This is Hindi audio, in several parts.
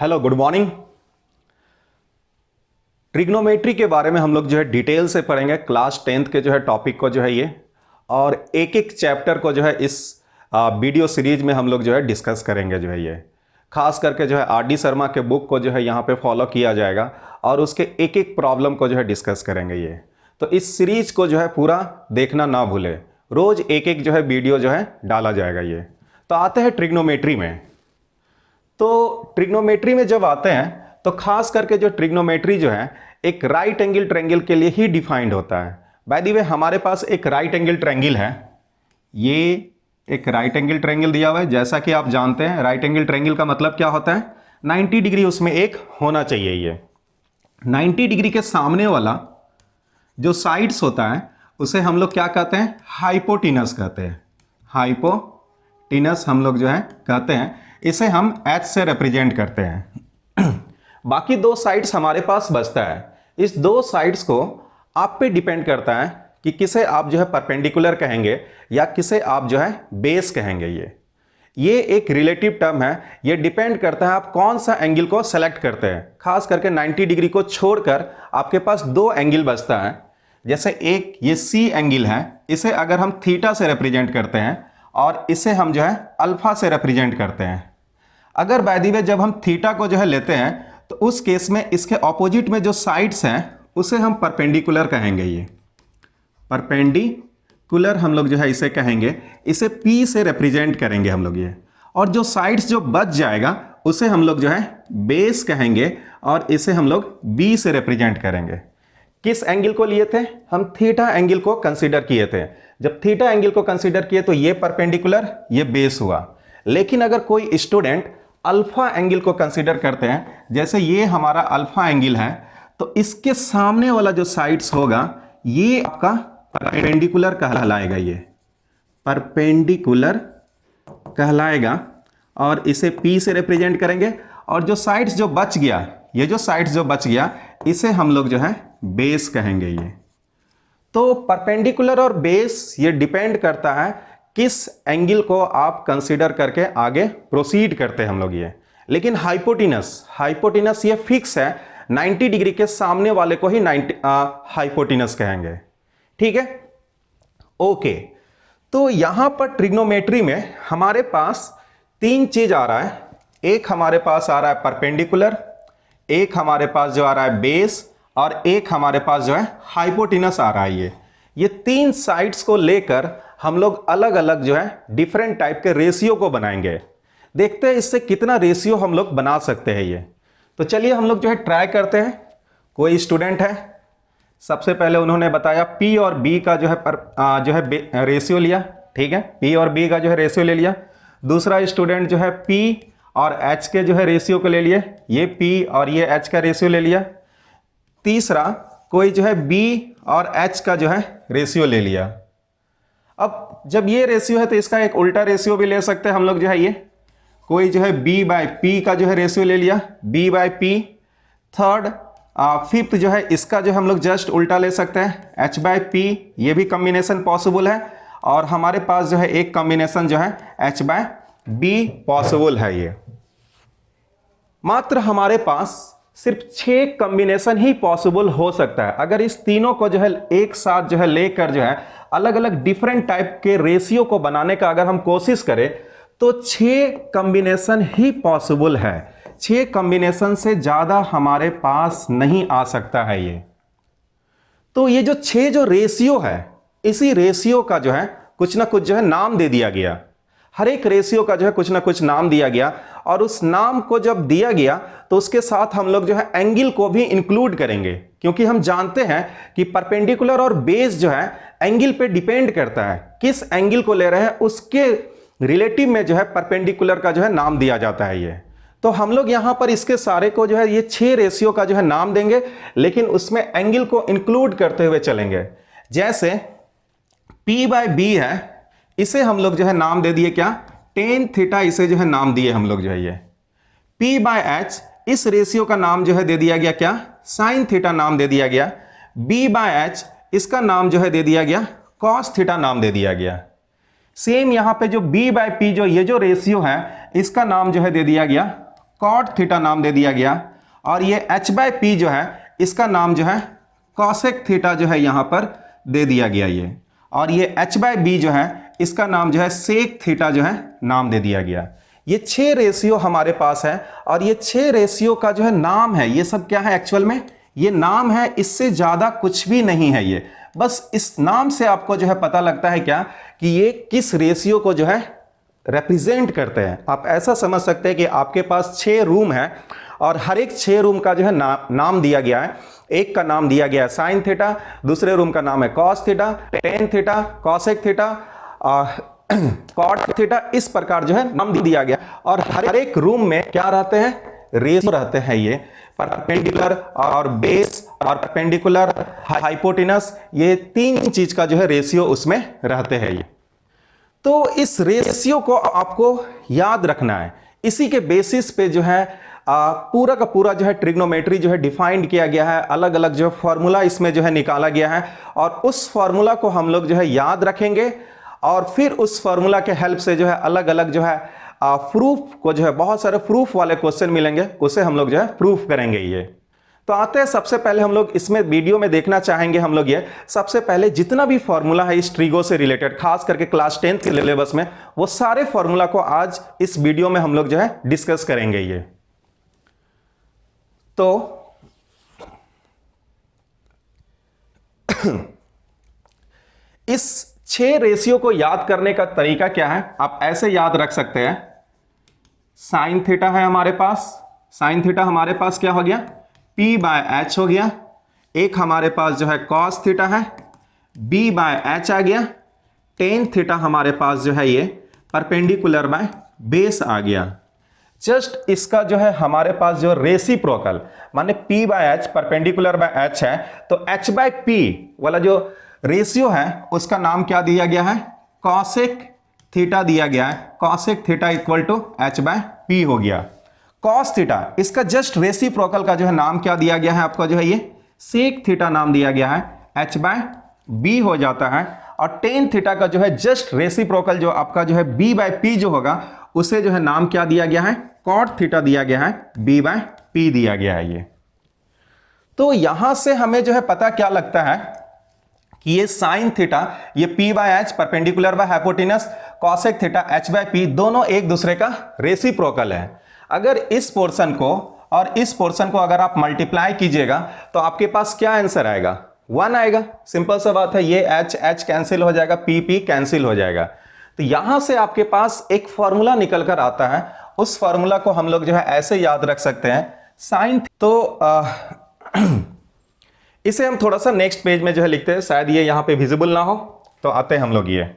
Hello, good morning. ट्रिग्नोमेट्री के बारे में हम लोग जो है डिटेल से पढ़ेंगे। क्लास 10th के जो है टॉपिक को जो है ये, और एक एक चैप्टर को जो है इस वीडियो सीरीज में हम लोग जो है डिस्कस करेंगे। जो है ये खास करके जो है आर.डी. शर्मा के बुक को जो है यहाँ पे फॉलो किया जाएगा और उसके एक एक प्रॉब्लम को जो है डिस्कस करेंगे ये। तो इस सीरीज को जो है पूरा देखना ना भूले, रोज एक एक जो है वीडियो जो है डाला जाएगा ये। तो आते हैं ट्रिग्नोमेट्री में। तो ट्रिग्नोमेट्री में जब आते हैं तो खास करके जो ट्रिग्नोमेट्री जो है एक राइट एंगल ट्रायंगल के लिए ही डिफाइंड होता है। बाय द वे हमारे पास एक राइट एंगल ट्रायंगल है, ये एक राइट एंगल ट्रायंगल दिया हुआ है। जैसा कि आप जानते हैं राइट एंगल ट्रायंगल का मतलब क्या होता है, 90 डिग्री उसमें एक होना चाहिए। ये 90 डिग्री के सामने वाला जो साइड्स होता है उसे हम लोग क्या कहते हैं, हाइपोटिनस कहते हैं। हाइपोटिनस हम लोग जो है कहते हैं, इसे हम H से रिप्रेजेंट करते हैं। बाकी दो साइड्स हमारे पास बचता है। इस दो साइड्स को आप पे डिपेंड करता है कि किसे आप जो है परपेंडिकुलर कहेंगे या किसे आप जो है बेस कहेंगे। ये एक रिलेटिव टर्म है, ये डिपेंड करता है आप कौन सा एंगल को सेलेक्ट करते हैं। खास करके 90 डिग्री को छोड़कर आपके पास दो एंगल बचता है। जैसे एक ये C एंगल है, इसे अगर हम थीटा से रिप्रेजेंट करते हैं और इसे हम जो है अल्फा से रिप्रेजेंट करते हैं। अगर बाय द वे जब हम थीटा को जो है लेते हैं तो उस केस में इसके ऑपोजिट में जो साइड्स हैं उसे हम परपेंडिकुलर कहेंगे। ये परपेंडिकुलर हम लोग जो है इसे कहेंगे, इसे P से रिप्रेजेंट करेंगे हम लोग ये। और जो साइड्स जो बच जाएगा उसे हम लोग जो है बेस कहेंगे और इसे हम लोग B से रिप्रेजेंट करेंगे। किस एंगल को लिए थे हम, थीटा एंगल को कंसीडर किए थे। जब थीटा एंगल को कंसीडर किए तो ये परपेंडिकुलर, ये बेस हुआ। लेकिन अगर कोई स्टूडेंट अल्फा एंगल को कंसीडर करते हैं, जैसे ये हमारा अल्फा एंगल है, तो इसके सामने वाला जो साइड्स होगा ये आपका परपेंडिकुलर कहलाएगा। ये परपेंडिकुलर कहलाएगा और इसे P से रिप्रेजेंट करेंगे। और जो साइड्स जो बच गया, ये जो साइड्स जो बच गया इसे हम लोग जो है बेस कहेंगे। ये तो परपेंडिकुलर और बेस ये डिपेंड करता है किस एंगल को आप कंसीडर करके आगे प्रोसीड करते हैं हम लोग ये। लेकिन हाइपोटिनस ये फिक्स है, 90 डिग्री के सामने वाले को ही हाइपोटिनस कहेंगे। ठीक है, ओके। तो यहां पर ट्रिग्नोमेट्री में हमारे पास तीन चीज आ रहा है। एक हमारे पास आ रहा है परपेंडिकुलर, एक हमारे पास जो आ रहा है बेस, और एक हमारे पास जो है हाइपोटिनस आ रहा है। ये तीन साइड्स को लेकर हम लोग अलग अलग जो है डिफरेंट टाइप के रेशियो को बनाएंगे। देखते हैं इससे कितना रेशियो हम लोग बना सकते हैं ये। तो चलिए हम लोग जो है ट्राई करते हैं। कोई स्टूडेंट है, सबसे पहले उन्होंने बताया P और B का जो है रेशियो लिया। ठीक है, P और B का जो है रेशियो ले लिया। दूसरा स्टूडेंट जो है P और H के जो है रेशियो को ले लिए, ये P और ये H का रेशियो ले लिया। तीसरा कोई जो है B और H का जो है रेशियो ले लिया। अब जब ये रेशियो है तो इसका एक उल्टा रेशियो भी ले सकते हैं हम लोग जो है। ये कोई जो है B बाय P का जो है रेशियो ले लिया, B by P। Third fifth जो है इसका जो हम लोग जस्ट उल्टा ले सकते हैं, H बाय P। ये भी कॉम्बिनेशन पॉसिबल है। और हमारे पास जो है एक कॉम्बिनेशन जो है H बाय B पॉसिबल है। ये मात्र हमारे पास सिर्फ 6 कॉम्बिनेशन ही पॉसिबल हो सकता है। अगर इस तीनों को जो है एक साथ जो है लेकर जो है अलग अलग डिफरेंट टाइप के रेशियो को बनाने का अगर हम कोशिश करें तो 6 कॉम्बिनेशन ही पॉसिबल है। 6 कॉम्बिनेशन से ज्यादा हमारे पास नहीं आ सकता है ये। तो ये जो 6 जो रेशियो है, इसी रेशियो का जो है कुछ ना कुछ जो है नाम दे दिया गया। हर एक रेशियो का जो है कुछ ना कुछ नाम दिया गया, और उस नाम को जब दिया गया तो उसके साथ हम लोग जो है एंगल को भी इंक्लूड करेंगे, क्योंकि हम जानते हैं कि परपेंडिकुलर और बेस जो है एंगल पे डिपेंड करता है। किस एंगल को ले रहे हैं उसके रिलेटिव में जो है परपेंडिकुलर का जो है नाम दिया जाता है ये। तो हम लोग यहां पर इसके सारे को जो है ये 6 रेशियो का जो है नाम देंगे, लेकिन उसमें एंगल को इंक्लूड करते हुए चलेंगे। जैसे P बाय B है, इसे हम लोग जो है नाम दे दिए क्या, टेन थीटा। इसे जो है नाम दिए हम लोग जो है ये। P बाय H, इस रेशियो का नाम जो है दे दिया गया क्या, साइन थीटा नाम दे दिया गया। B बाय H, इसका नाम जो है दे दिया गया कॉस थीटा नाम दे दिया गया। सेम यहां पे जो B बाय P जो ये जो रेशियो है इसका नाम जो है दे दिया गया कॉट थीटा नाम दे दिया गया, और ये h/p जो है इसका नाम जो है कॉसेक थीटा जो है यहां पर दे दिया गया ये, और ये h/b जो है इसका नाम जो है सेक थीटा जो है नाम दे दिया गया। ये 6 रेशियो हमारे पास है, और ये 6 रेशियो का जो है नाम है, ये सब क्या है एक्चुअल में, ये नाम है, इससे ज्यादा कुछ भी नहीं है। ये बस इस नाम से आपको जो है पता लगता है क्या कि ये किस रेशियो को जो है रिप्रेजेंट करते हैं। आप ऐसा समझ सकते हैं कि आपके पास 6 रूम है, और हर एक 6 रूम का जो है नाम दिया गया है। एक का नाम दिया गया है साइन थीटा, दूसरे रूम का नाम है cos theta, tan theta, cosec theta, cot theta, इस प्रकार जो है नाम दिया गया। और हर एक रूम में क्या रहते हैं, रेशियो रहते हैं, ये परपेंडिकुलर और बेस और परपेंडिकुलर हाइपोटेनस, ये 3 चीज का जो है रेशियो उसमें रहते हैं ये। तो इस रेशियो को आपको याद रखना है, इसी के बेसिस पे जो है पूरा का पूरा जो है ट्रिग्नोमेट्री जो है डिफाइंड किया गया है, अलग अलग जो फॉर्मूला इसमें जो है निकाला गया है, और उस फॉर्मूला को हम लोग जो है याद रखेंगे, और फिर उस फॉर्मूला के हेल्प से जो है अलग अलग जो है प्रूफ को जो है, बहुत सारे प्रूफ वाले क्वेश्चन मिलेंगे, उसे हम लोग जो है प्रूफ करेंगे ये। तो आते हैं, सबसे पहले हम लोग इसमें वीडियो में देखना चाहेंगे हम लोग ये, सबसे पहले जितना भी फॉर्मूला है इस ट्रिगो से रिलेटेड, खास करके क्लास 10th के सिलेबस में, वो सारे फॉर्मूला को आज इस वीडियो में हम लोग जो है डिस्कस करेंगे ये। तो इस 6 रेशियो को याद करने का तरीका क्या है, आप ऐसे याद रख सकते हैं। साइन थीटा है हमारे पास, साइन थीटा हमारे पास क्या हो गया, p/h हो गया। एक हमारे पास जो है कॉस थीटा है, b/h आ गया। टेन थीटा हमारे पास जो है ये परपेंडिकुलर बाय बेस आ गया। जस्ट इसका जो है हमारे पास जो रेसिप्रोकल, माने p/h परपेंडिकुलर बाय h है, तो h/p वाला जो रेशियो है उसका नाम क्या दिया गया है, कॉसेक थीटा दिया गया है। Cosec theta equal to h/p हो गया। कॉस थीटा, इसका जस्ट रेसिप्रोकल का जो है नाम क्या दिया गया है आपका, जो है ये सेक थीटा नाम दिया गया है, h/b हो जाता है। और टेन थीटा का जो है जस्ट रेसिप्रोकल जो आपका जो है b/p जो होगा, उसे जो है नाम क्या दिया गया है, कॉट थीटा दिया गया है, b/p दिया गया है ये। तो यहां से हमें जो है पता क्या लगता है कि ये साइन थीटा, ये p/h perpendicular by hypotenuse, cosec theta h/p दोनों एक दूसरे का रेसिप्रोकल है। अगर इस पोर्शन को और इस पोर्शन को अगर आप मल्टीप्लाई कीजिएगा तो आपके पास क्या आंसर आएगा, 1 आएगा। सिंपल सा बात है, ये h कैंसिल हो जाएगा, p कैंसिल हो जाएगा। तो यहां से आपके पास एक फॉर्मूला निकल कर आता है, उस फॉर्मूला को हम लोग जो है ऐसे याद रख सकते हैं, साइन। तो इसे हम थोड़ा सा नेक्स्ट पेज में जो है लिखते हैं, शायद ये यहां पे विजिबल ना हो, तो आते हैं हम लोग ये।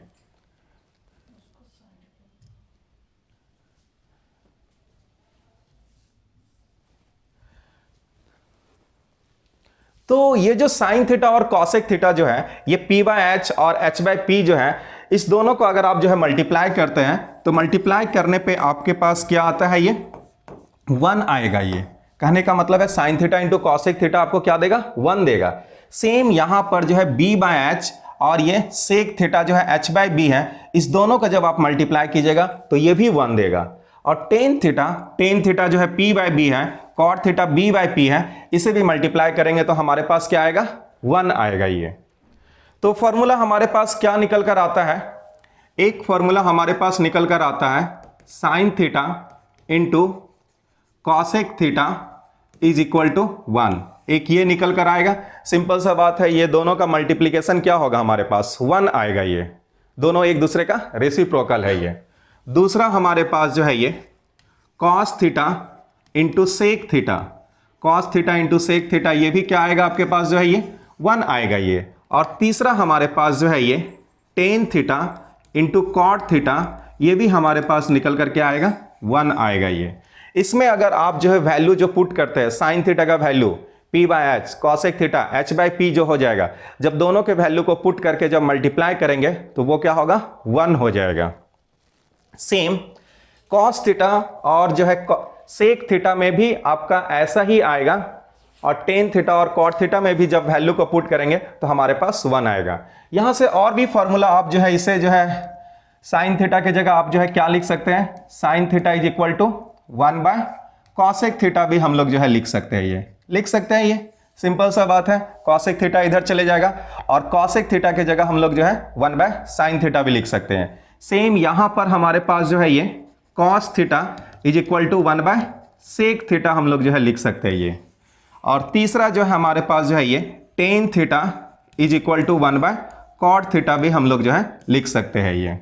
तो ये जो साइन थीटा और कॉसेक थीटा जो है, ये p/h और h/p जो है, इस दोनों को अगर आप जो है मल्टीप्लाई करते हैं, तो मल्टीप्लाई करने पे आपके पास क्या आता है, ये 1 आएगा। ये कहने का मतलब है sine theta into cosec theta आपको क्या देगा, 1 देगा। सेम यहां पर जो है b/h और ये सेक थीटा जो है h/b है, इस दोनों का जब आप मल्टीप्लाई कीजिएगा तो ये भी 1 देगा। और टेन थीटा जो है p/b है, कॉट थीटा b/p है, इसे भी मल्टीप्लाई करेंगे तो हमारे पास क्या आएगा, 1 आएगा ये। तो फॉर्मूला हमारे पास क्या निकल कर आता है, एक फॉर्मूला हमारे पास निकल कर आता है, sine theta into cosec theta is equal to 1। एक ये निकल कर आएगा, सिंपल सा बात है, ये दोनों का मल्टीप्लीकेशन क्या होगा हमारे पास, 1 आएगा। ये दोनों एक दूसरे का रेसिप्रोकल है ये। दूसरा हमारे पास जो है ये cos theta into sec theta, cos theta into sec theta, ये भी क्या आएगा आपके पास जो है ये 1 आएगा ये। और तीसरा हमारे पास जो है ये tan theta into cot theta, ये भी हमारे पास निकल कर क्या आएगा, 1 आएगा ये। इसमें अगर आप जो है वैल्यू जो पुट करते हैं, साइन थीटा का value p/h, cosec theta h/p जो हो जाएगा, जब दोनों के वैल्यू को पुट करके जब मल्टीप्लाई करेंगे तो वो क्या होगा, 1 हो जाएगा। सेम कॉस थीटा और जो है सेक थीटा में भी आपका ऐसा ही आएगा, और टेन थीटा और कॉट थीटा में भी जब वैल्यू को पुट करेंगे तो हमारे पास 1 आएगा। यहां से और भी फॉर्मूला आप जो है इसे जो है साइन थीटा की जगह आप जो है क्या लिख सकते हैं, sine theta is equal to 1/, cosec theta भी हम लोग जो है लिख सकते हैं, ये लिख सकते हैं, ये सिंपल सा बात है। कॉसेक थीटा इधर चले जाएगा और कॉसेक थीटा की जगह हम लोग जो है 1/sin थीटा भी लिख सकते हैं। सेम यहां पर हमारे पास जो है ये cos theta is equal to 1/sec theta हम लोग जो है लिख सकते हैं ये। और तीसरा जो है हमारे पास जो है ये tan theta is equal to 1/cot theta भी हम लोग जो है लिख सकते हैं ये,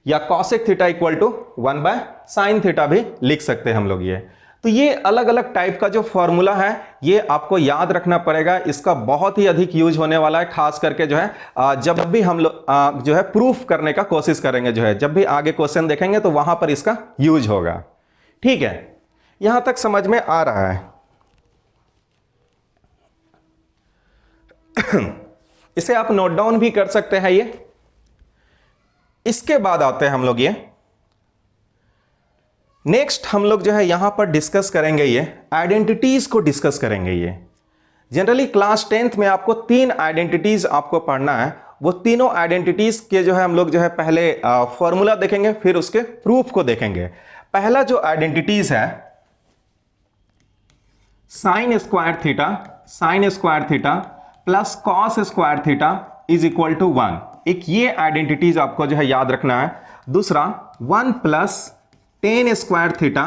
या cosec theta equal to 1/sin theta भी लिख सकते हैं हम लोग ये। तो ये अलग अलग टाइप का जो फॉर्मूला है ये आपको याद रखना पड़ेगा, इसका बहुत ही अधिक यूज होने वाला है, खास करके जो है जब भी हम लोग जो है प्रूफ करने का कोशिश करेंगे, जो है जब भी आगे क्वेश्चन देखेंगे तो वहां पर इसका यूज होगा। ठीक है, यहां तक समझ में आ रहा है। इसे आप नोट डाउन भी कर सकते हैं ये। इसके बाद आते हैं हम लोग ये नेक्स्ट, हम लोग जो है यहां पर डिस्कस करेंगे ये आइडेंटिटीज को डिस्कस करेंगे ये। जनरली क्लास 10th में आपको 3 आइडेंटिटीज आपको पढ़ना है, वो तीनों आइडेंटिटीज के जो है हम लोग जो है पहले फॉर्मूला देखेंगे, फिर उसके प्रूफ को देखेंगे। पहला जो आइडेंटिटीज है sine square theta plus cos square theta is equal to 1, एक ये आइडेंटिटीज आपको जो है याद रखना है। दूसरा 1 plus tan square theta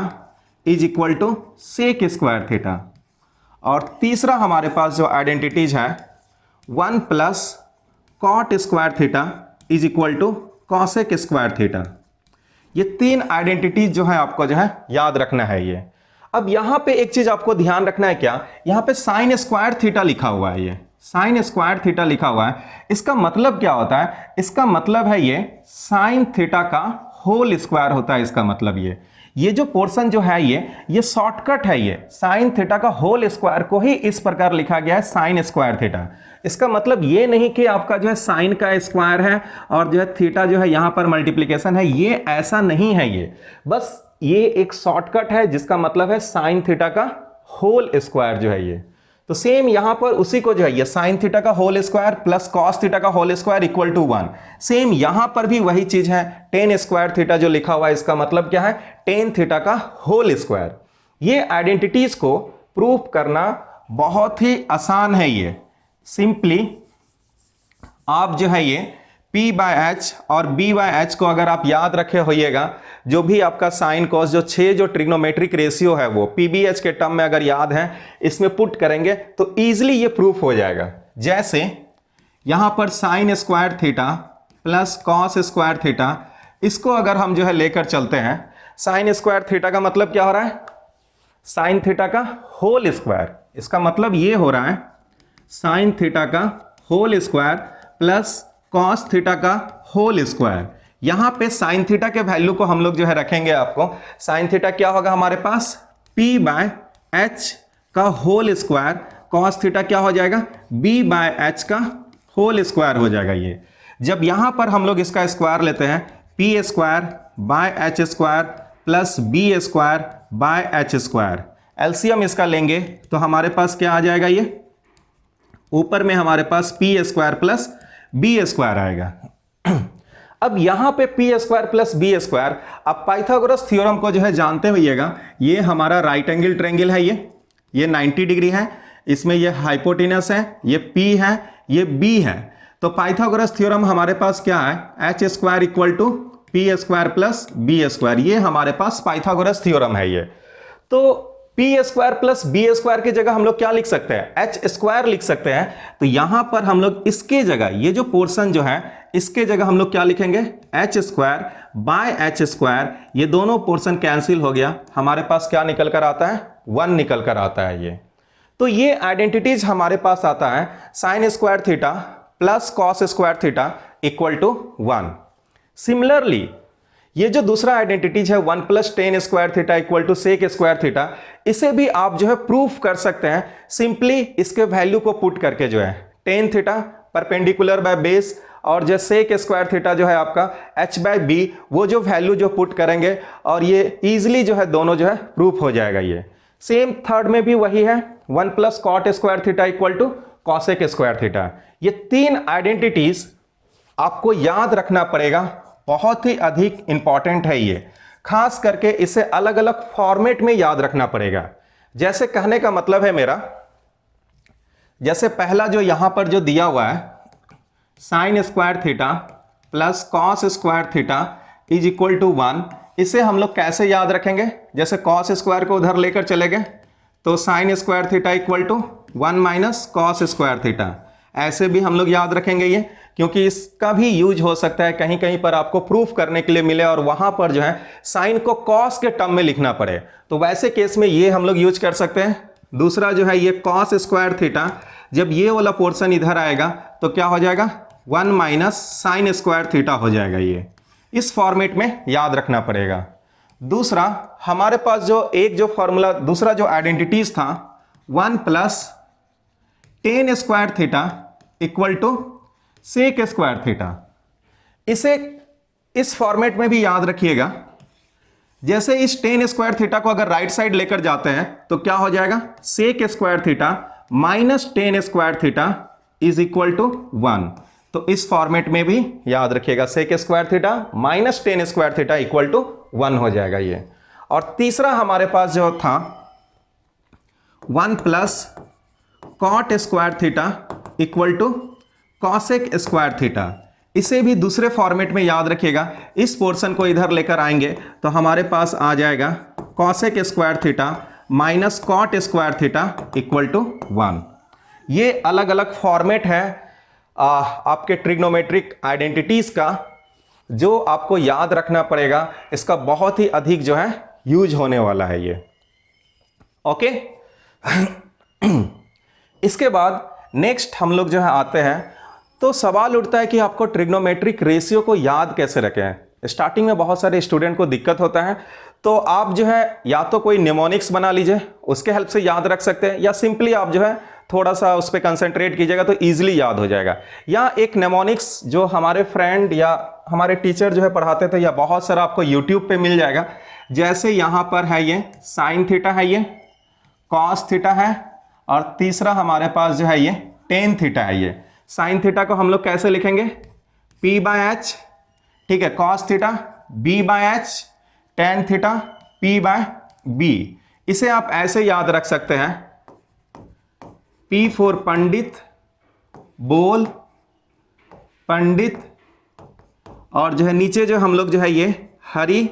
is equal to sec square theta. और तीसरा हमारे पास जो आइडेंटिटीज है 1 plus cot square theta is equal to cosec square theta. ये 3 आइडेंटिटीज जो है आपको जो है याद रखना है ये। अब यहां पे एक चीज आपको ध्यान रखना है, क्या यहां पे साइन स्क्वायर थीटा लिखा हुआ है, ये साइन स्क्वायर थीटा लिखा हुआ है। इसका मतलब क्या होता है? इसका मतलब है ये साइन थीटा का होल स्क्वायर होता है। इसका मतलब ये जो पोर्शन जो है ये शॉर्टकट है, ये साइन थीटा का होल स्क्वायर को ही इस प्रकार लिखा गया है साइन स्क्वायर थीटा। इसका मतलब ये नहीं कि आपका जो है साइन का स्क्वायर है और जो है थीटा जो है यहां पर मल्टीप्लिकेशन है, ये ऐसा नहीं है। ये बस ये एक शॉर्टकट है जिसका मतलब है साइन थीटा का होल स्क्वायर जो है ये। तो सेम यहां पर उसी को जो है ये साइन थीटा का whole square plus cos theta का whole square equal to 1। Same यहां पर भी वही चीज है, टेन स्क्वायर थीटा जो लिखा हुआ है इसका मतलब क्या है? टेन थीटा का होल स्क्वायर। ये आइडेंटिटीज को प्रूफ करना बहुत ही आसान है। ये सिंपली आप जो है ये P/H और B/H को अगर आप याद रखे होइएगा, जो भी आपका साइन कॉस जो 6 जो ट्रिग्नोमेट्रिक रेशियो है वो PBH के टर्म में अगर याद है, इसमें पुट करेंगे तो इजीली ये प्रूफ हो जाएगा। जैसे यहां पर sign square theta plus cos square theta, इसको अगर हम जो है लेकर चलते हैं, साइन स्क्वायर थीटा का मतलब क्या हो रहा है? साइन थीटा का होल स्क्वायर। इसका मतलब ये हो रहा है साइन थीटा का whole square plus cos theta का होल स्क्वायर। यहां पे साइन थीटा के वैल्यू को हम लोग जो है रखेंगे, आपको साइन थीटा क्या होगा हमारे पास? P/H का होल स्क्वायर, कॉस थीटा क्या हो जाएगा? B/H का होल स्क्वायर हो जाएगा ये। जब यहां पर हम लोग इसका स्क्वायर लेते हैं, P square by H square plus B square by H square, LCM इसका लेंगे तो हमारे पास क्या आ जाएगा? ये ऊपर में हमारे पास P square plus B square आएगा। अब यहां पे P square plus B square, अब पाइथागोरस थ्योरम को जो है जानते होइएगा, ये हमारा राइट एंगल ट्रायंगल है, ये 90 डिग्री है, इसमें ये हाइपोटेनस है, ये P है, ये B है। तो पाइथागोरस थ्योरम हमारे पास क्या है? H square equal to P square plus B square, ये हमारे पास पाइथागोरस थ्योरम है ये। तो P square plus B square की जगह हम लोग क्या लिख सकते हैं? H स्क्वायर लिख सकते हैं। तो यहां पर हम लोग इसके जगह, ये जो पोर्शन जो है इसके जगह हम लोग क्या लिखेंगे? H square by H square. ये दोनों पोर्शन कैंसिल हो गया, हमारे पास क्या निकल कर आता है? 1 निकल कर आता है ये। तो ये आइडेंटिटीज हमारे पास आता है sine square theta plus cos square theta equal to 1। Similarly ये जो दूसरा आइडेंटिटीज है 1 plus tan square theta equal to sec square theta, इसे भी आप जो है प्रूफ कर सकते हैं सिंपली इसके वैल्यू को पुट करके। जो है tan theta perpendicular by base और जो सेक स्क्वायर थीटा जो है आपका H/B, वो जो वैल्यू जो पुट करेंगे और ये इजीली जो है दोनों जो है प्रूफ हो जाएगा ये। सेम थर्ड में भी वही है, 1 plus cot square theta equal to cosec square theta. ये 3 आइडेंटिटीज आपको याद रखना पड़ेगा, बहुत ही अधिक इंपॉर्टेंट है ये। खास करके इसे अलग अलग फॉर्मेट में याद रखना पड़ेगा। जैसे कहने का मतलब है मेरा, जैसे पहला जो यहां पर जो दिया हुआ है sine square theta plus cos square theta is equal to 1, इसे हम लोग कैसे याद रखेंगे? जैसे कॉस स्क्वायर को उधर लेकर चले गए तो sine square theta equal to 1 minus cos square theta, ऐसे भी हम लोग याद रखेंगे ये, क्योंकि इसका भी यूज हो सकता है कहीं कहीं पर आपको प्रूफ करने के लिए मिले और वहां पर जो है साइन को कॉस के टर्म में लिखना पड़े, तो वैसे केस में ये हम लोग यूज कर सकते हैं। दूसरा जो है ये कॉस स्क्वायर थीटा, जब ये वाला पोर्शन इधर आएगा तो क्या हो जाएगा 1 माइनस साइन स्क्वायर थीटा हो जाएगा, ये इस फॉर्मेट में याद रखना पड़ेगा। दूसरा हमारे पास जो फॉर्मूला दूसरा जो आइडेंटिटीज था 1 plus tan square theta equal to sec square theta, इसे इस फॉर्मेट में भी याद रखिएगा। जैसे इस टेन स्क्वायर थीटा को अगर राइट साइड लेकर जाते हैं तो क्या हो जाएगा sec square theta minus tan square theta is equal to 1, तो इस फॉर्मेट में भी याद रखिएगा sec square theta minus tan square theta equal to 1 हो जाएगा ये। और तीसरा हमारे पास जो था 1 plus cot square theta equal to cosec square theta, इसे भी दूसरे फॉर्मेट में याद रखिएगा। इस पोर्शन को इधर लेकर आएंगे तो हमारे पास आ जाएगा cosec square theta minus cot square theta equal to 1। ये अलग अलग फॉर्मेट है आपके ट्रिग्नोमेट्रिक आइडेंटिटीज का, जो आपको याद रखना पड़ेगा। इसका बहुत ही अधिक जो है यूज होने वाला है ये। ओके इसके बाद नेक्स्ट हम लोग जो है आते हैं, तो सवाल उठता है कि आपको ट्रिग्नोमेट्रिक रेशियो को याद कैसे रखें। स्टार्टिंग में बहुत सारे स्टूडेंट को दिक्कत होता है, तो आप जो है या तो कोई निमोनिक्स बना लीजिए, उसके हेल्प से याद रख सकते हैं, या सिंपली आप जो है थोड़ा सा उस पर कंसंट्रेट कीजिएगा तो इजीली याद हो जाएगा। या एक निमोनिक्स जो हमारे फ्रेंड या हमारे टीचर जो है पढ़ाते थे, या बहुत सारा आपको यूट्यूब पे मिल जाएगा। जैसे यहाँ पर है ये साइन थीटा है, ये कॉस थीटा है, और तीसरा हमारे पास जो है ये टेन थीटा है। ये साइन थीटा को हम लोग कैसे लिखेंगे P बाय एच, ठीक है, cos theta B by H, tan theta P by B। इसे आप ऐसे याद रख सकते हैं P फॉर पंडित, बोल, पंडित, और जो है नीचे जो हम लोग जो है ये हरि,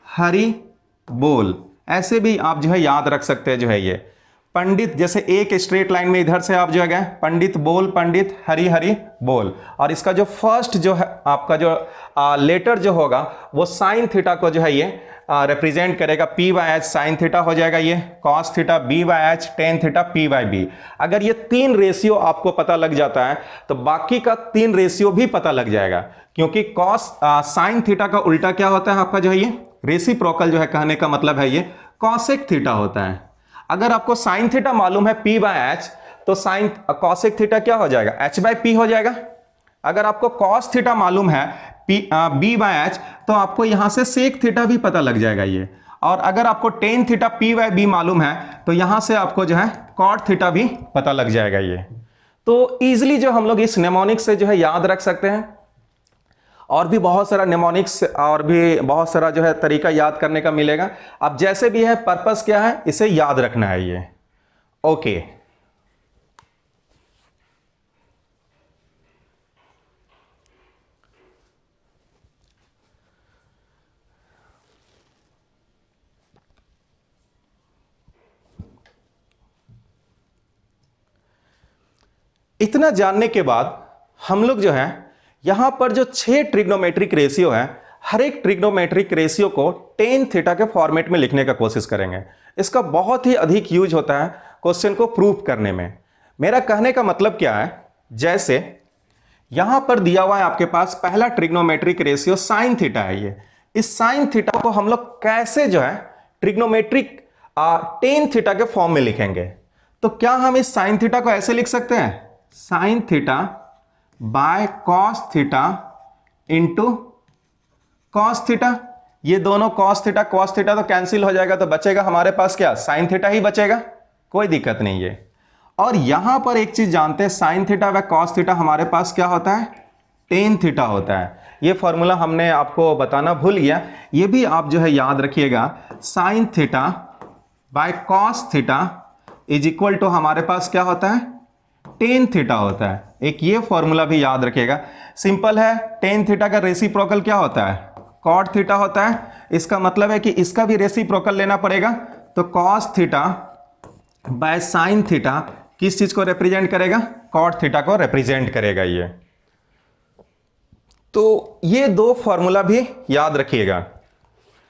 हरि बोल, ऐसे भी आप जो है याद रख सकते हैं। जो है ये पंडित, जैसे एक स्ट्रेट लाइन में इधर से आप जो है गए पंडित बोल, पंडित हरि, हरि बोल, और इसका जो फर्स्ट जो है आपका जो लेटर जो होगा वो साइन थीटा को जो है ये रिप्रेजेंट करेगा। P by H sine theta हो जाएगा, ये cos theta B by H, tan theta P by B। अगर ये तीन रेशियो आपको पता लग जाता है तो बाकी का तीन रेशियो भी पता लग जाएगा, क्योंकि कॉस साइन थीटा का उल्टा क्या होता है आपका जो है ये रेसिप्रोकल, जो है कहने का मतलब है ये कॉसेक थीटा होता है। अगर आपको साइन थीटा मालूम है P बाय एच, तो साइन कॉसेक थीटा क्या हो जाएगा H बाय P हो जाएगा। अगर आपको कॉस थीटा मालूम है B बाय एच, तो आपको यहां से सेक थीटा भी पता लग जाएगा ये। और अगर आपको tan theta P by B मालूम है तो यहां से आपको जो है कॉट थीटा भी पता लग जाएगा ये। तो इजिली जो हम लोग इस निमोनिक्स से जो है याद रख सकते हैं। और भी बहुत सारा निमोनिक्स और भी बहुत सारा जो है तरीका याद करने का मिलेगा। अब जैसे भी है, पर्पस क्या है, इसे याद रखना है ये। ओके इतना जानने के बाद हम लोग जो है यहां पर जो 6 ट्रिग्नोमेट्रिक रेशियो है, हर एक ट्रिग्नोमेट्रिक रेशियो को टेन थीटा के फॉर्मेट में लिखने का कोशिश करेंगे। इसका बहुत ही अधिक यूज होता है क्वेश्चन को प्रूव करने में। मेरा कहने का मतलब क्या है, जैसे यहां पर दिया हुआ है आपके पास पहला ट्रिग्नोमेट्रिक रेशियो साइन थीटा है। ये इस साइन थीटा को हम लोग कैसे जो है ट्रिग्नोमेट्रिक टेन थीटा के फॉर्म में लिखेंगे? तो क्या हम इस साइन थीटा को ऐसे लिख सकते हैं, sine theta by cos theta into cos theta. ये दोनों कॉस थीटा कॉस थीटा तो कैंसिल हो जाएगा, तो बचेगा हमारे पास क्या, साइन थीटा ही बचेगा, कोई दिक्कत नहीं है। और यहां पर एक चीज जानते हैं, साइन थीटा व कॉस थीटा हमारे पास क्या होता है, टेन थीटा होता है। ये फॉर्मूला हमने आपको बताना भूल गया, ये भी आप जो है याद रखिएगा। Sine theta by cos theta is equal to हमारे पास क्या होता है, टेन थीटा होता है। एक ये फॉर्मूला भी याद रखिएगा, सिंपल है। टेन थीटा का रेसिप्रोकल क्या होता है, कॉट थीटा होता है। इसका मतलब है कि इसका भी रेसिप्रोकल लेना पड़ेगा, तो cos theta by sine theta किस चीज को रिप्रेजेंट करेगा, कॉट थीटा को रिप्रेजेंट करेगा ये। तो ये दो फॉर्मूला भी याद रखिएगा।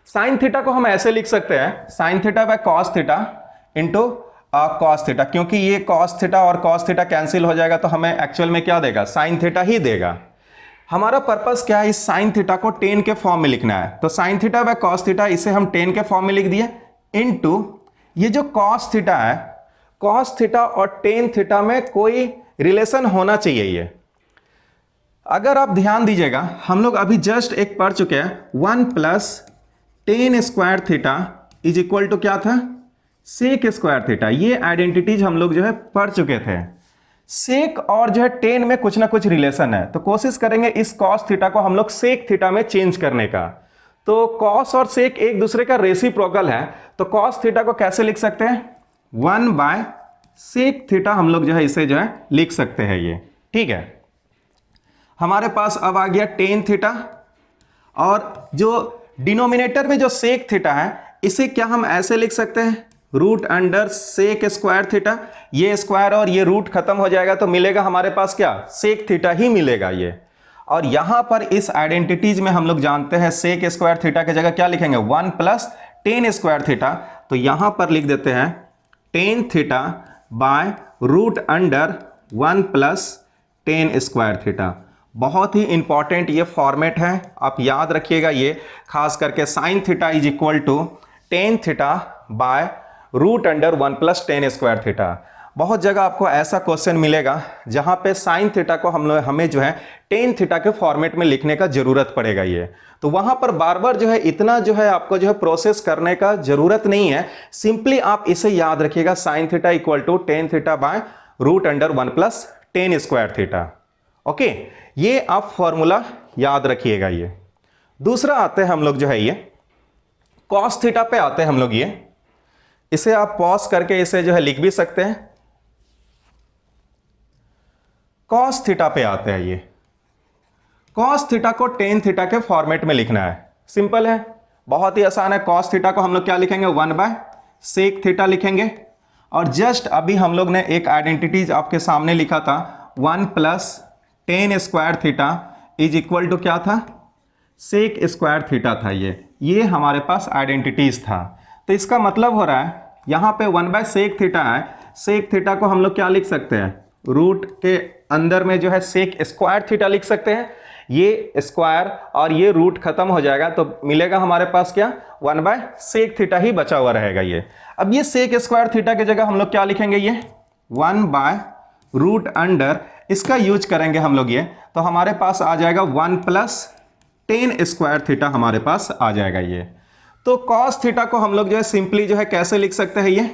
साइन थीटा को हम ऐसे लिख सकते हैं, sine theta by cos theta into cos theta, क्योंकि ये कॉस थीटा और कॉस थीटा कैंसिल हो जाएगा तो हमें एक्चुअल में क्या देगा, साइन थीटा ही देगा। हमारा पर्पस क्या है, इस साइन थीटा को टेन के फॉर्म में लिखना है, तो sign theta by cos theta इसे हम टेन के फॉर्म में लिख दिए, इनटू ये जो कॉस थीटा है, कॉस थीटा और टेन थीटा में कोई रिलेशन होना चाहिए। ये अगर आप ध्यान दीजिएगा, हम लोग अभी जस्ट एक पढ़ चुके हैं, 1 plus tan square theta is equal to क्या था, सेक स्क्वायर थीटा। ये आइडेंटिटीज हम लोग जो है पढ़ चुके थे। सेक और जो है टेन में कुछ ना कुछ रिलेशन है, तो कोशिश करेंगे इस कॉस थीटा को हम लोग सेक थीटा में चेंज करने का। तो कॉस और सेक एक दूसरे का रेसिप्रोकल है, तो कॉस थीटा को कैसे लिख सकते हैं, 1 बाय सेक थीटा हम लोग जो है इसे जो है लिख सकते हैं ये, ठीक है। हमारे पास अब आ गया टेन थीटा, और जो डिनोमिनेटर में जो सेक थीटा है इसे क्या हम ऐसे लिख सकते हैं, root under sec square theta. ये स्क्वायर और ये रूट खत्म हो जाएगा तो मिलेगा हमारे पास क्या, सेक थीटा ही मिलेगा ये। और यहां पर इस आइडेंटिटीज में हम लोग जानते हैं सेक स्क्वायर थीटा की जगह क्या लिखेंगे, 1 प्लस टेन स्क्वायर थीटा। तो यहां पर लिख देते हैं tan theta by root under 1 plus tan square theta. बहुत ही इंपॉर्टेंट ये फॉर्मेट है, आप याद रखिएगा ये, खास करके sine theta is equal to tan theta by root under 1 plus tan square theta. बहुत जगह आपको ऐसा क्वेश्चन मिलेगा जहां पे साइन थीटा को हमें जो है टेन थीटा के फॉर्मेट में लिखने का जरूरत पड़ेगा ये, तो वहां पर बार बार जो है इतना जो है आपको जो है प्रोसेस करने का जरूरत नहीं है। सिंपली आप इसे याद रखिएगा, sine theta equal to tan theta by root under 1 plus tan square theta. Okay, ये आप फॉर्मूला याद रखिएगा ये। दूसरा आते हैं हम लोग जो है ये कॉस थीटा पे आते हैं हम लोग ये, इसे आप पॉज करके इसे जो है लिख भी सकते हैं। कॉस थीटा पे आते हैं ये, कॉस थीटा को टेन थीटा के फॉर्मेट में लिखना है, सिंपल है, बहुत ही आसान है। कॉस थीटा को हम लोग क्या लिखेंगे, 1 बाय सेक थीटा लिखेंगे। और जस्ट अभी हम लोग ने एक आइडेंटिटीज आपके सामने लिखा था, 1 plus tan square theta is equal to क्या था, सेक स्क्वायर थीटा था ये हमारे पास आइडेंटिटीज था। तो इसका मतलब हो रहा है यहाँ पे 1 बाय सेक थीटा है, सेक थीटा को हम लोग क्या लिख सकते हैं, रूट के अंदर में जो है सेक स्क्वायर थीटा लिख सकते हैं। ये स्क्वायर और ये रूट खत्म हो जाएगा तो मिलेगा हमारे पास क्या, 1 बाय सेक थीटा ही बचा हुआ रहेगा ये। अब ये सेक स्क्वायर थीटा की जगह हम लोग क्या लिखेंगे, ये 1 बाय रूट अंडर, इसका यूज करेंगे हम लोग ये, तो हमारे पास आ जाएगा 1 प्लस टेन स्क्वायर थीटा हमारे पास आ जाएगा ये। तो कॉस थीटा को हम लोग जो है सिंपली जो है कैसे लिख सकते हैं, ये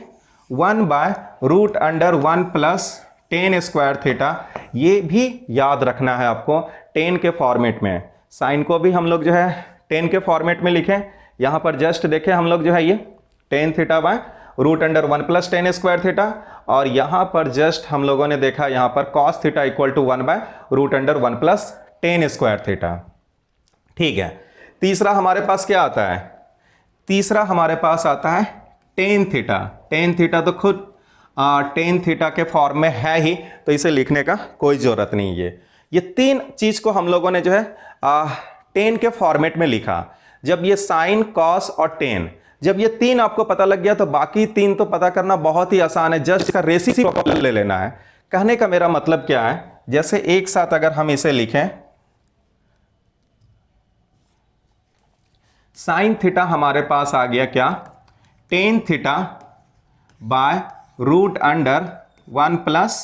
1 by root under 1 plus tan square theta. ये भी याद रखना है आपको टेन के फॉर्मेट में। साइन को भी हम लोग जो है टेन के फॉर्मेट में लिखें, यहाँ पर जस्ट देखें हम लोग जो है ये tan theta by root under 1 plus tan square theta, और यहाँ पर जस्ट हम लोगों ने देखा यहाँ पर cos theta equal to 1 by root under 1 plus tan square theta. ठीक है, तीसरा हमारे पास क्या आता है, तीसरा हमारे पास आता है टेन थीटा। टेन थीटा तो खुद टेन थीटा के फॉर्म में है ही, तो इसे लिखने का कोई ज़रूरत नहीं है। ये तीन चीज़ को हम लोगों ने जो है टेन के फॉर्मेट में लिखा। जब ये साइन, कॉस और टेन, जब ये तीन आपको पता लग गया तो बाकी तीन तो पता करना बहुत ही आसान है, जस्ट इसका रेसिप्रोकल ले लेना है। कहने का मेरा मतलब क्या है, जैसे एक साथ अगर हम इसे लिखें, साइन थीटा हमारे पास आ गया क्या, tan theta by root under 1 plus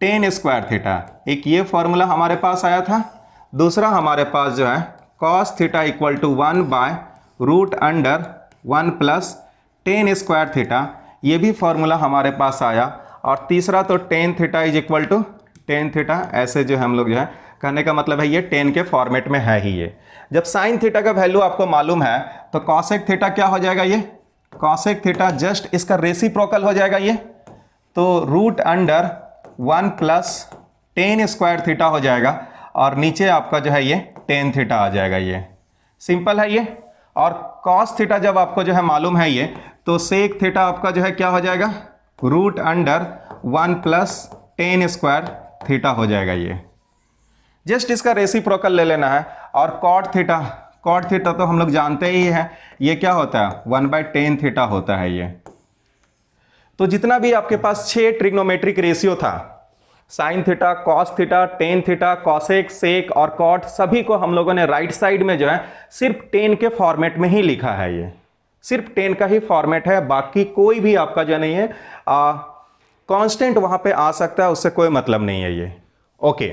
tan square theta. एक ये फॉर्मूला हमारे पास आया था। दूसरा हमारे पास जो है cos theta equal to 1 by root under 1 plus tan square theta, ये भी फॉर्मूला हमारे पास आया। और तीसरा तो tan theta is equal to tan theta, ऐसे जो हम लोग जो है कहने का मतलब है ये tan के फॉर्मेट में है ही ये। जब साइन थीटा का वैल्यू आपको मालूम है तो कॉसेक थीटा क्या हो जाएगा, ये कॉसेक थीटा जस्ट इसका रेसिप्रोकल हो जाएगा ये, तो root under 1 plus tan square theta हो जाएगा और नीचे आपका जो है ये tan थीटा आ जाएगा। ये सिंपल है ये। और cos थीटा जब आपको जो है मालूम है ये, तो सेक थीटा आपका जो है क्या हो जाएगा, root under 1 plus tan square theta हो जाएगा ये। जस्ट इसका रेसिप्रोकल ले लेना है। और cot थीटा तो हम लोग जानते ही हैं ये क्या होता है, 1/tan थीटा होता है ये। तो जितना भी आपके पास 6 ट्रिग्नोमेट्रिक रेशियो था, sine theta, cos theta, tan theta, cosec, sec और कॉट, सभी को हम लोगों ने राइट साइड में जो है सिर्फ टेन के फॉर्मेट में ही लिखा है। ये सिर्फ टेन का ही फॉर्मेट है, बाकी कोई भी आपका जो नहीं है कांस्टेंट वहां पे आ सकता है, उससे कोई मतलब नहीं है ये। ओके,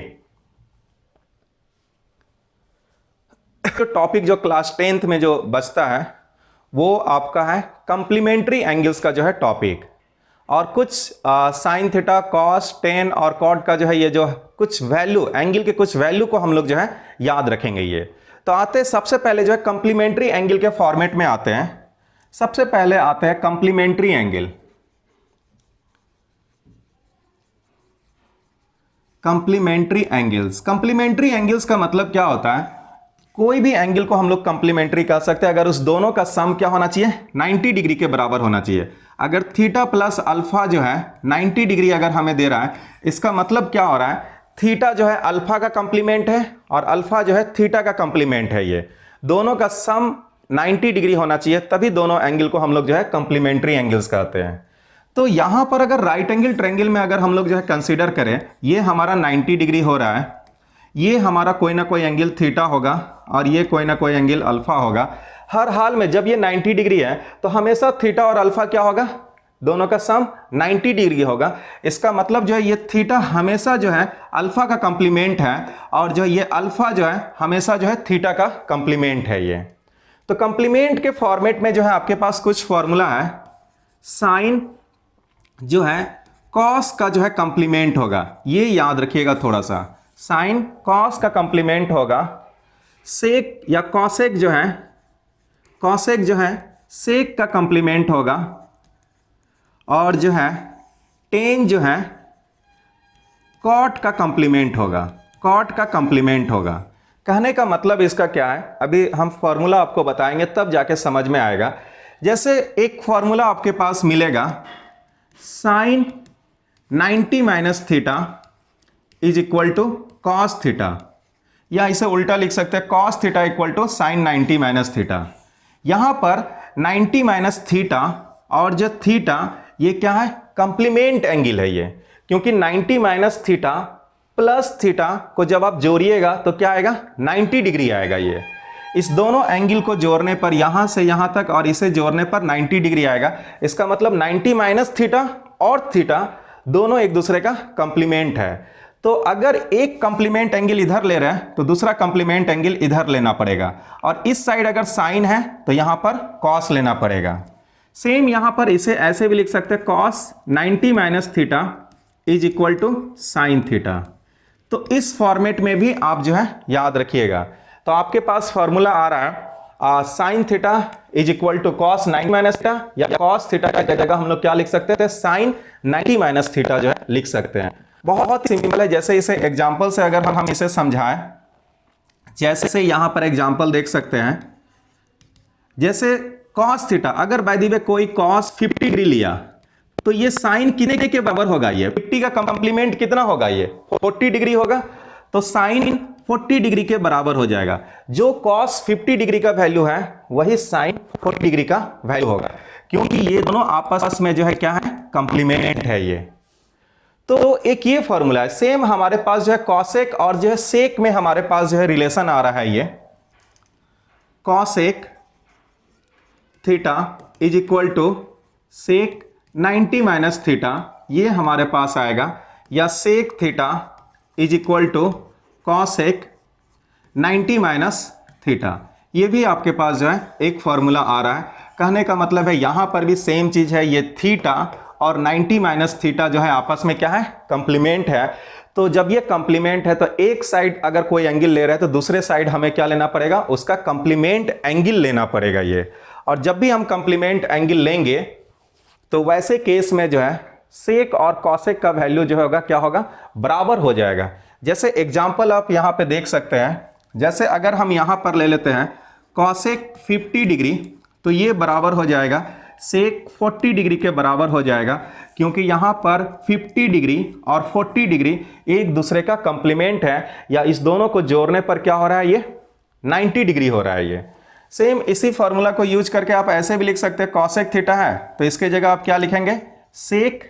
तो टॉपिक जो क्लास 10th में जो बचता है वो आपका है कंप्लीमेंट्री एंगल्स का जो है टॉपिक, और कुछ साइन थीटा, कॉस, टेन और कॉट का जो है ये जो कुछ वैल्यू, एंगल के कुछ वैल्यू को हम लोग जो है याद रखेंगे ये। तो आते हैं सबसे पहले जो है कंप्लीमेंट्री एंगल के फॉर्मेट में आते हैं। सबसे पहले आते हैं कंप्लीमेंट्री एंगल। कंप्लीमेंट्री एंगल्स का मतलब क्या होता है, कोई भी एंगल को हम लोग कंप्लीमेंट्री कर सकते हैं अगर उस दोनों का सम क्या होना चाहिए, 90 डिग्री के बराबर होना चाहिए। अगर थीटा प्लस अल्फा जो है 90 डिग्री अगर हमें दे रहा है, इसका मतलब क्या हो रहा है, थीटा जो है अल्फा का कंप्लीमेंट है और अल्फा जो है थीटा का कंप्लीमेंट है। ये दोनों का सम 90 डिग्री होना चाहिए, तभी दोनों एंगल को हम लोग जो है कंप्लीमेंट्री एंगल्स कहते हैं। तो यहां पर अगर राइट एंगल ट्रायंगल में अगर हम लोग जो है कंसीडर करें, ये हमारा 90 डिग्री हो रहा है, ये हमारा कोई ना कोई एंगल थीटा होगा और ये कोई ना कोई एंगल अल्फा होगा। हर हाल में जब ये 90 डिग्री है तो हमेशा थीटा और अल्फा क्या होगा, दोनों का सम 90 डिग्री होगा। इसका मतलब जो है ये थीटा हमेशा जो है अल्फा का कंप्लीमेंट है और जो ये अल्फा जो है हमेशा जो है थीटा का कंप्लीमेंट है ये। तो कंप्लीमेंट के फॉर्मेट में जो है आपके पास कुछ फॉर्मूला है, साइन जो है कॉस का जो है कंप्लीमेंट होगा, ये याद रखिएगा थोड़ा सा। साइन कॉस का कंप्लीमेंट होगा, सेक या कॉसेक जो है सेक का कंप्लीमेंट होगा, और जो है टेन जो है कॉट का कंप्लीमेंट होगा। कहने का मतलब इसका क्या है, अभी हम फॉर्मूला आपको बताएंगे तब जाके समझ में आएगा। जैसे एक फॉर्मूला आपके पास मिलेगा, sine 90 minus theta is equal to cos theta, या इसे उल्टा लिख सकते हैं, cos theta equal to sine 90 minus theta. यहां पर 90 माइनस थीटा और जो थीटा ये क्या है, कंप्लीमेंट एंगल है ये, क्योंकि 90 माइनस थीटा प्लस थीटा को जब आप जोड़िएगा तो क्या आएगा, 90 डिग्री आएगा ये। इस दोनों एंगल को जोड़ने पर यहां से यहां तक और इसे जोड़ने पर 90 डिग्री आएगा। इसका मतलब 90 माइनस थीटा और थीटा दोनों एक दूसरे का कंप्लीमेंट है। तो अगर एक कंप्लीमेंट एंगल इधर ले रहे हैं तो दूसरा कंप्लीमेंट एंगल इधर लेना पड़ेगा, और इस साइड अगर साइन है तो यहां पर कॉस लेना पड़ेगा। सेम यहां पर इसे ऐसे भी लिख सकते हैं, cos 90 minus theta is equal to sine theta. तो इस फॉर्मेट में भी आप जो है याद रखिएगा। तो आपके पास फॉर्मूला आ रहा है sine theta is equal to cos 90 minus theta, या कॉस थीटा का जगह हम लोग क्या लिख सकते थे, साइन 90 माइनस थीटा जो है लिख सकते हैं। बहुत ही सिंपल है। जैसे इसे एग्जाम्पल से अगर हम इसे समझाएं, जैसे यहां पर एग्जाम्पल देख सकते हैं, जैसे कॉस थीटा, अगर बाय द वे कोई कॉस 50 डिग्री लिया तो ये साइन कितने के बराबर होगा, ये 50 का कंप्लीमेंट कितना होगा, ये 40 डिग्री होगा, तो साइन 40 डिग्री के बराबर हो जाएगा। जो कॉस 50 डिग्री का वैल्यू है वही साइन 40 डिग्री का वैल्यू होगा, क्योंकि ये दोनों आपस में जो है क्या है, कंप्लीमेंट है ये। तो एक ये फॉर्मूला है। सेम हमारे पास जो है कॉसेक और जो है सेक में हमारे पास जो है रिलेशन आ रहा है, ये cosec theta is equal to sec 90 minus theta, ये हमारे पास आएगा, या sec theta is equal to cosec 90 minus theta, ये भी आपके पास जो है एक फॉर्मूला आ रहा है। कहने का मतलब है यहां पर भी सेम चीज है, ये थीटा और 90 माइनस थीटा जो है आपस में क्या है, कंप्लीमेंट है। तो जब ये कंप्लीमेंट है तो एक साइड अगर कोई एंगल ले रहा है तो दूसरे साइड हमें क्या लेना पड़ेगा, उसका कंप्लीमेंट एंगल लेना पड़ेगा ये। और जब भी हम कंप्लीमेंट एंगल लेंगे तो वैसे केस में जो है सेक और कॉसेक का वैल्यू जो होगा क्या होगा, बराबर हो जाएगा। जैसे एग्जांपल आप यहां पे देख सकते हैं, जैसे अगर हम यहां पर ले लेते हैं कॉसेक 50 डिग्री तो ये बराबर हो जाएगा सेक 40 डिग्री के बराबर हो जाएगा, क्योंकि यहां पर 50 डिग्री और 40 डिग्री एक दूसरे का कंप्लीमेंट है, या इस दोनों को जोड़ने पर क्या हो रहा है, ये 90 डिग्री हो रहा है। ये सेम इसी फॉर्मूला को यूज करके आप ऐसे भी लिख सकते हैं, कॉसेक थीटा है तो इसके जगह आप क्या लिखेंगे, सेक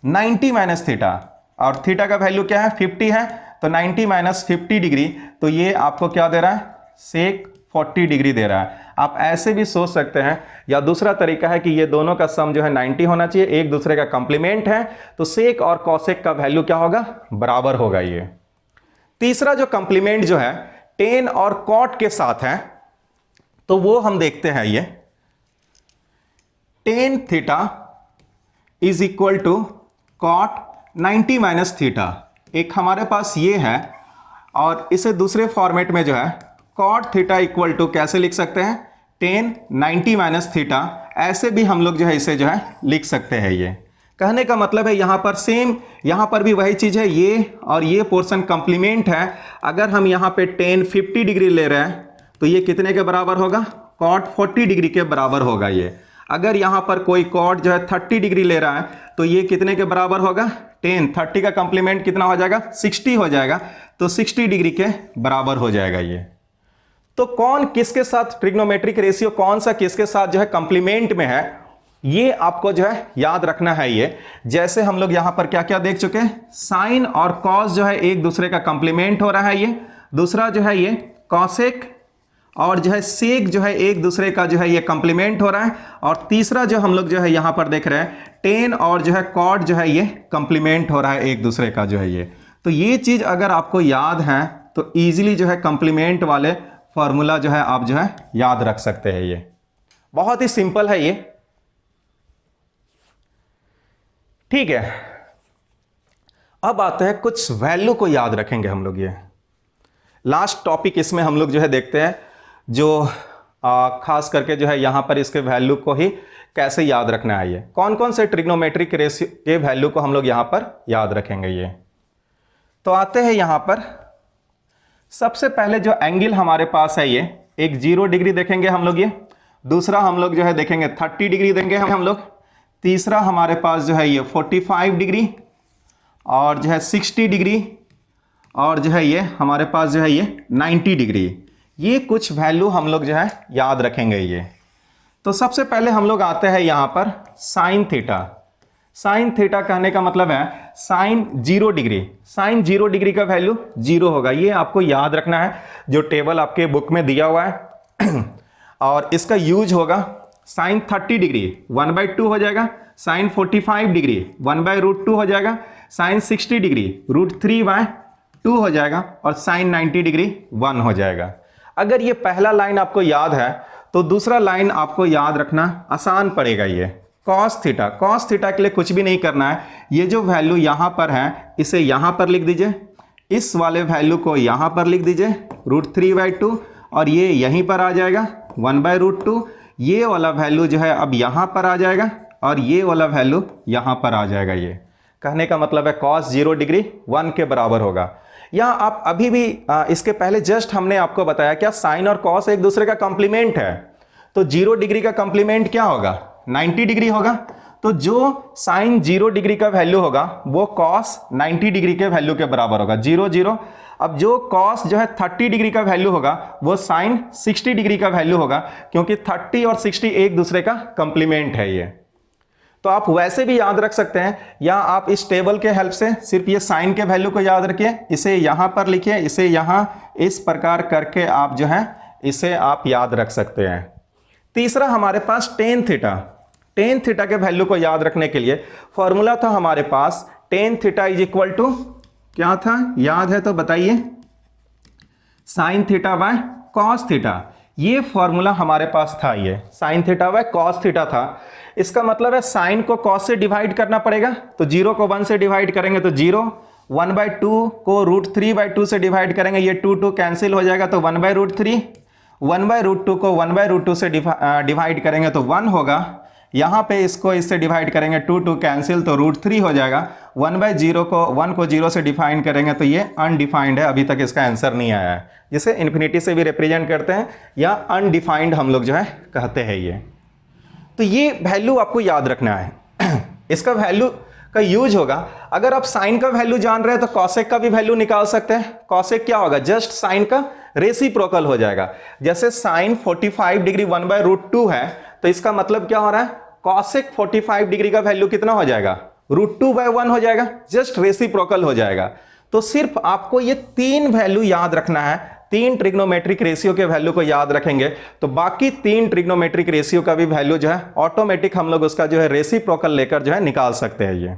90 माइनस थीटा, और थीटा का वैल्यू क्या है 50 है, तो 90 माइनस 50 डिग्री, तो ये आपको क्या दे रहा है, सेक 40 डिग्री दे रहा है। आप ऐसे भी सोच सकते हैं, या दूसरा तरीका है कि ये दोनों का सम जो है 90 होना चाहिए, एक दूसरे का कंप्लीमेंट है, तो सेक और कॉसेक का वैल्यू क्या होगा, बराबर होगा ये। तीसरा जो कंप्लीमेंट जो है टेन और कॉट के साथ है, तो वो हम देखते हैं, ये tan theta is equal to cot 90 minus theta, एक हमारे पास ये है, और इसे दूसरे फॉर्मेट में जो है कॉट थीटा इक्वल टू कैसे लिख सकते हैं, टेन 90 माइनस थीटा, ऐसे भी हम लोग जो है इसे जो है लिख सकते हैं। ये कहने का मतलब है यहां पर सेम, यहां पर भी वही चीज है, ये और ये पोर्शन कंप्लीमेंट है। अगर हम यहां पे टेन 50 डिग्री ले रहे हैं तो ये कितने के बराबर होगा, कॉट 40 डिग्री के बराबर होगा ये। अगर यहां पर कोई कॉट जो है 30 डिग्री ले रहा है तो ये कितने के बराबर होगा, टेन 30 का कंप्लीमेंट कितना हो जाएगा, 60 हो जाएगा, तो 60 डिग्री के बराबर हो जाएगा ये। तो कौन किसके साथ ट्रिग्नोमेट्रिक रेशियो कौन सा किसके साथ जो है कंप्लीमेंट में है, ये आपको जो है याद रखना है ये। जैसे हम लोग यहां पर क्या क्या देख चुके हैं, साइन और कॉस जो है एक दूसरे का कंप्लीमेंट हो रहा है ये, दूसरा जो है ये कॉसेक और जो है सेक जो है एक दूसरे का जो है ये कंप्लीमेंट हो रहा है, और तीसरा जो हम लोग जो है यहां पर देख रहे हैं टेन और जो है कॉट जो है ये कंप्लीमेंट हो रहा है एक दूसरे का जो है ये। तो ये चीज अगर आपको याद है तो इजीली जो है कंप्लीमेंट वाले फॉर्मूला जो है आप जो है याद रख सकते हैं। ये बहुत ही सिंपल है ये, ठीक है। अब आते हैं कुछ वैल्यू को याद रखेंगे हम लोग, ये लास्ट टॉपिक इसमें हम लोग जो है देखते हैं, जो खास करके जो है यहां पर इसके वैल्यू को ही कैसे याद रखना है। ये कौन कौन से ट्रिग्नोमेट्रिक रेशियो के वैल्यू को हम लोग यहां पर याद रखेंगे। ये तो आते हैं यहां पर, सबसे पहले जो एंगल हमारे पास है ये एक 0 डिग्री देखेंगे हम लोग, ये दूसरा हम लोग जो है देखेंगे 30 डिग्री देंगे हम लोग, तीसरा हमारे पास जो है ये 45 डिग्री, और जो है 60 डिग्री, और जो है ये हमारे पास जो है ये 90 डिग्री। ये कुछ वैल्यू हम लोग जो है याद रखेंगे ये। तो सबसे पहले हम लोग आते हैं यहां पर साइन थीटा। साइन थीटा कहने का मतलब है साइन 0 डिग्री, साइन 0 डिग्री का वैल्यू 0 होगा, ये आपको याद रखना है, जो टेबल आपके बुक में दिया हुआ है। और इसका यूज होगा साइन 30 डिग्री 1/2 हो जाएगा, साइन 45 डिग्री 1/√2 हो जाएगा, साइन 60 डिग्री √3/2 हो जाएगा, और साइन 90 डिग्री 1 हो जाएगा। अगर ये पहला लाइन आपको याद है तो दूसरा लाइन आपको याद रखना आसान पड़ेगा। ये कॉस थीटा, कॉस थीटा के लिए कुछ भी नहीं करना है, ये जो वैल्यू यहां पर है इसे यहां पर लिख दीजिए, इस वाले वैल्यू को यहां पर लिख दीजिए √3/2, और ये यहीं पर आ जाएगा 1/√2, ये वाला वैल्यू जो है अब यहां पर आ जाएगा, और ये वाला वैल्यू यहां पर आ जाएगा। ये कहने का मतलब है कॉस 0 डिग्री 1 के बराबर होगा। या आप अभी भी इसके पहले जस्ट हमने आपको बताया क्या साइन और कॉस एक दूसरे का कंप्लीमेंट है, तो 0 डिग्री का कंप्लीमेंट क्या होगा, 90 डिग्री होगा। तो जो साइन 0 डिग्री का वैल्यू होगा वो कॉस 90 डिग्री के वैल्यू के बराबर होगा, 0 0। अब जो कॉस जो है 30 डिग्री का वैल्यू होगा वो साइन 60 डिग्री का वैल्यू होगा, क्योंकि 30 और 60 एक दूसरे का कंप्लीमेंट है ये। तो आप वैसे भी याद रख सकते हैं, या आप इस टेबल के हेल्प से सिर्फ ये साइन के वैल्यू को याद रखिए, इसे यहां पर लिखिए, इसे यहां इस प्रकार करके आप जो है इसे आप याद रख सकते हैं। तीसरा हमारे पास टेन थीटा, टेन थीटा के वैल्यू को याद रखने के लिए फॉर्मूला था हमारे पास tan theta is equal to क्या था, याद है तो बताइए, sine theta by cos theta. ये फॉर्मूला हमारे पास था, ये sine theta by cos theta था। इसका मतलब है साइन को कॉस से डिवाइड करना पड़ेगा, तो 0 को 1 से डिवाइड करेंगे तो 0, 1/2 को √3/2 से डिवाइड करेंगे, ये 2 कैंसिल हो जाएगा तो 1/√3। 1/√2 को 1/√2 से डिवाइड करेंगे तो 1 होगा। यहाँ पे इसको इससे डिवाइड करेंगे, 2 कैंसिल तो √3 हो जाएगा। 1/0 को 1 को 0 से डिफाइन करेंगे तो ये अनडिफाइंड है, अभी तक इसका आंसर नहीं आया है, जिसे इन्फिनिटी से भी रिप्रेजेंट करते हैं या अनडिफाइंड हम लोग जो है कहते हैं ये। तो ये वैल्यू आपको याद रखना है। इसका वैल्यू का यूज होगा, अगर आप साइन का वैल्यू जान रहे हैं तो कॉसेक का भी वैल्यू निकाल सकते हैं। कॉसेक क्या होगा, जस्ट साइन का रेसिप्रोकल हो जाएगा। जैसे साइन 45 डिग्री 1/√2 है, तो इसका मतलब क्या हो रहा है, कॉसेक 45 डिग्री का वैल्यू कितना हो जाएगा, √2/1 हो जाएगा, जस्ट रेसिप्रोकल हो जाएगा। तो सिर्फ आपको ये 3 वैल्यू याद रखना है, 3 ट्रिग्नोमेट्रिक रेशियो के वैल्यू को याद रखेंगे तो बाकी 3 ट्रिग्नोमेट्रिक रेशियो का भी वैल्यू जो है ऑटोमेटिक हम लोग उसका जो है रेसिप्रोकल लेकर जो है निकाल सकते हैं। ये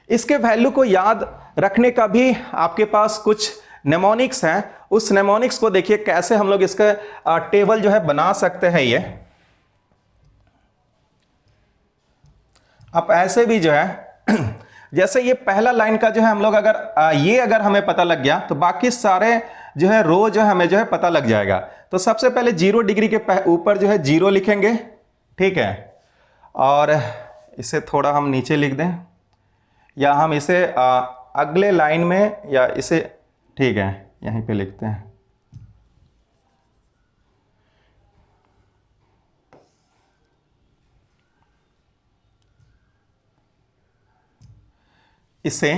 इसके वैल्यू को याद रखने का भी आपके पास कुछ नेमोनिक्स हैं, उस नेमोनिक्स को देखिए कैसे हम लोग इसका टेबल जो है बना सकते हैं। ये आप ऐसे भी जो है जैसे ये पहला लाइन का जो है हम लोग अगर हमें पता लग गया तो बाकी सारे जो है रो जो है हमें जो है पता लग जाएगा। तो सबसे पहले 0 डिग्री के ऊपर जो है 0 लिखेंगे, ठीक है, और इसे थोड़ा हम नीचे लिख दें या हम इसे अगले लाइन में या इसे, ठीक है, यहीं पे लिखते हैं। इसे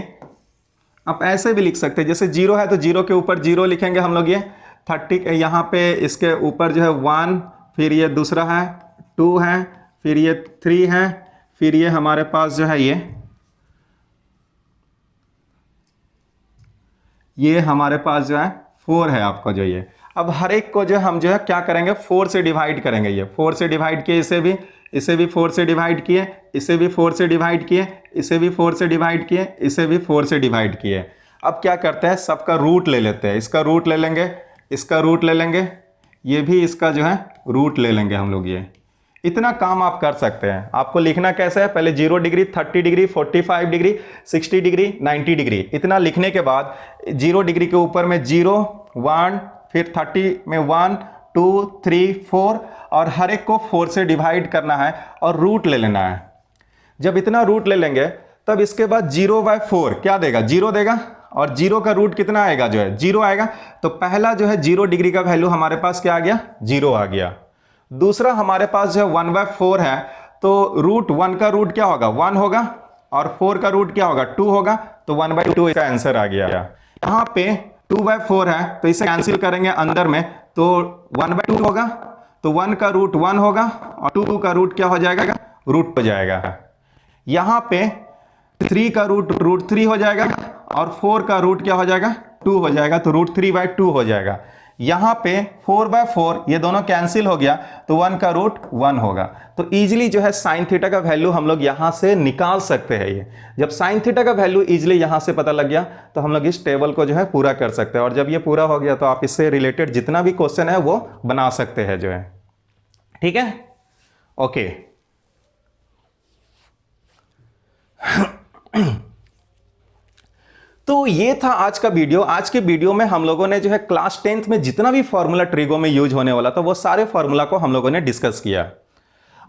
आप ऐसे भी लिख सकते हैं, जैसे 0 है तो 0 के ऊपर 0 लिखेंगे हम लोग, ये 30 यहाँ पे इसके ऊपर जो है 1, फिर ये दूसरा है 2 है, फिर ये 3 है, फिर ये हमारे पास जो है ये हमारे पास जो है 4 है आपका जो ये। अब हर एक को जो हम जो है क्या करेंगे, 4 से डिवाइड करेंगे। ये 4 से डिवाइड किए, इसे भी 4 से डिवाइड किए, इसे भी 4 से डिवाइड किए, इसे भी 4 से डिवाइड किए, इसे भी 4 से डिवाइड किए। अब क्या करते हैं, सबका रूट ले लेते हैं, इसका रूट ले लेंगे, इसका रूट ले लेंगे, ये भी इसका जो है रूट ले लेंगे हम लोग। ये इतना काम आप कर सकते हैं। आपको लिखना कैसे है, पहले 0 degree, 30 degree, 45 degree, 60 degree, 90 degree, इतना लिखने के बाद 0 डिग्री के ऊपर में 0, 1, फिर 30 में 1, 2, 3, 4 और हर एक को 4 से डिवाइड करना है और रूट ले लेना है। जब इतना रूट ले लेंगे तब इसके बाद 0/4 क्या देगा, 0 देगा, और 0 का रूट कितना आएगा, जो है 0 आएगा। तो पहला जो है 0 डिग्री का वैल्यू हमारे पास क्या आ गया, 0 आ गया। दूसरा हमारे पास जो है 1/4 है, तो √1 का रूट क्या होगा, 1 होगा, और 4 का रूट क्या होगा, 2 होगा, तो 1/2 इसका आंसर आ गया। यहाँ पे 2/4 है तो इसे कैंसिल करेंगे अंदर में, तो 1/2 होगा, तो 1 का रूट 1 होगा और 2 का रूट क्या हो जाएगा, रूट हो जाएगा। यहाँ पे 3 का रूट √3 हो जाएगा और 4 का रूट क्या हो जाएगा, 2 हो जाएगा, तो √3/2 हो जाएगा। यहाँ पे 4/4 ये दोनों कैंसिल हो गया तो 1 का रूट 1 होगा। तो इजीली जो है साइन थीटा का वैल्यू हम लोग यहाँ से निकाल सकते हैं। ये जब साइन थीटा का वैल्यू इजीली यहाँ से पता लग गया तो हम लोग इस टेबल को जो है पूरा कर सकते हैं, और जब ये पूरा हो गया तो आप इससे रिलेटेड जितना भी क्वेश्चन है वो बना सकते हैं जो है, ठीक है, ओके। तो ये था आज का वीडियो। आज के वीडियो में हम लोगों ने जो है क्लास 10th में जितना भी फॉर्मूला ट्रिगो में यूज होने वाला था वो सारे फॉर्मूला को हम लोगों ने डिस्कस किया।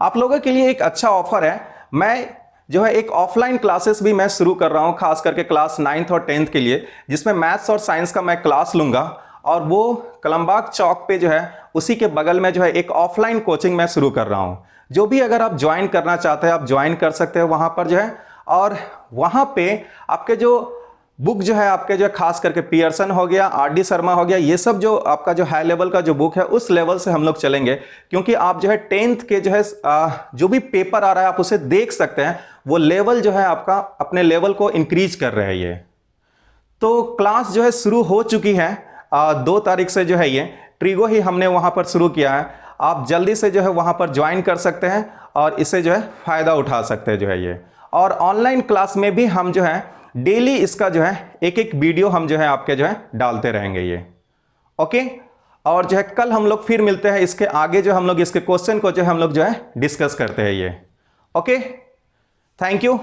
आप लोगों के लिए एक अच्छा ऑफर है, मैं जो है एक ऑफलाइन क्लासेस भी मैं शुरू कर रहा हूं, खास करके क्लास 9th और 10th के लिए, जिसमें मैथ्स और साइंस का मैं क्लास लूंगा, और वो कलमबाग चौक पे जो है उसी के बगल में जो है एक ऑफलाइन कोचिंग मैं शुरू कर रहा हूं। जो भी अगर आप ज्वाइन करना चाहते हैं आप ज्वाइन कर सकते हैं वहां पर जो है, और वहां पे आपके जो बुक जो है आपके जो खास करके पियर्सन हो गया, RD शर्मा हो गया, ये सब जो आपका जो हाई लेवल का जो बुक है उस लेवल से हम लोग चलेंगे, क्योंकि आप जो है 10th के जो है जो भी पेपर आ रहा है आप उसे देख सकते हैं, वो लेवल जो है आपका अपने लेवल को इंक्रीज कर रहे हैं ये। तो क्लास जो है शुरू हो चुकी है, 2 तारीख से जो है ये ट्रिगो ही हमने वहां पर शुरू किया है। आप जल्दी से जो है वहां पर ज्वाइन कर सकते हैं और इससे जो है फायदा उठा सकते हैं जो है ये। और ऑनलाइन क्लास में भी हम जो है डेली इसका जो है एक एक वीडियो हम जो है आपके जो है डालते रहेंगे ये, ओके। और जो है कल हम लोग फिर मिलते हैं, इसके आगे जो हम लोग इसके क्वेश्चन को जो है हम लोग जो है डिस्कस करते हैं ये, ओके। Thank you.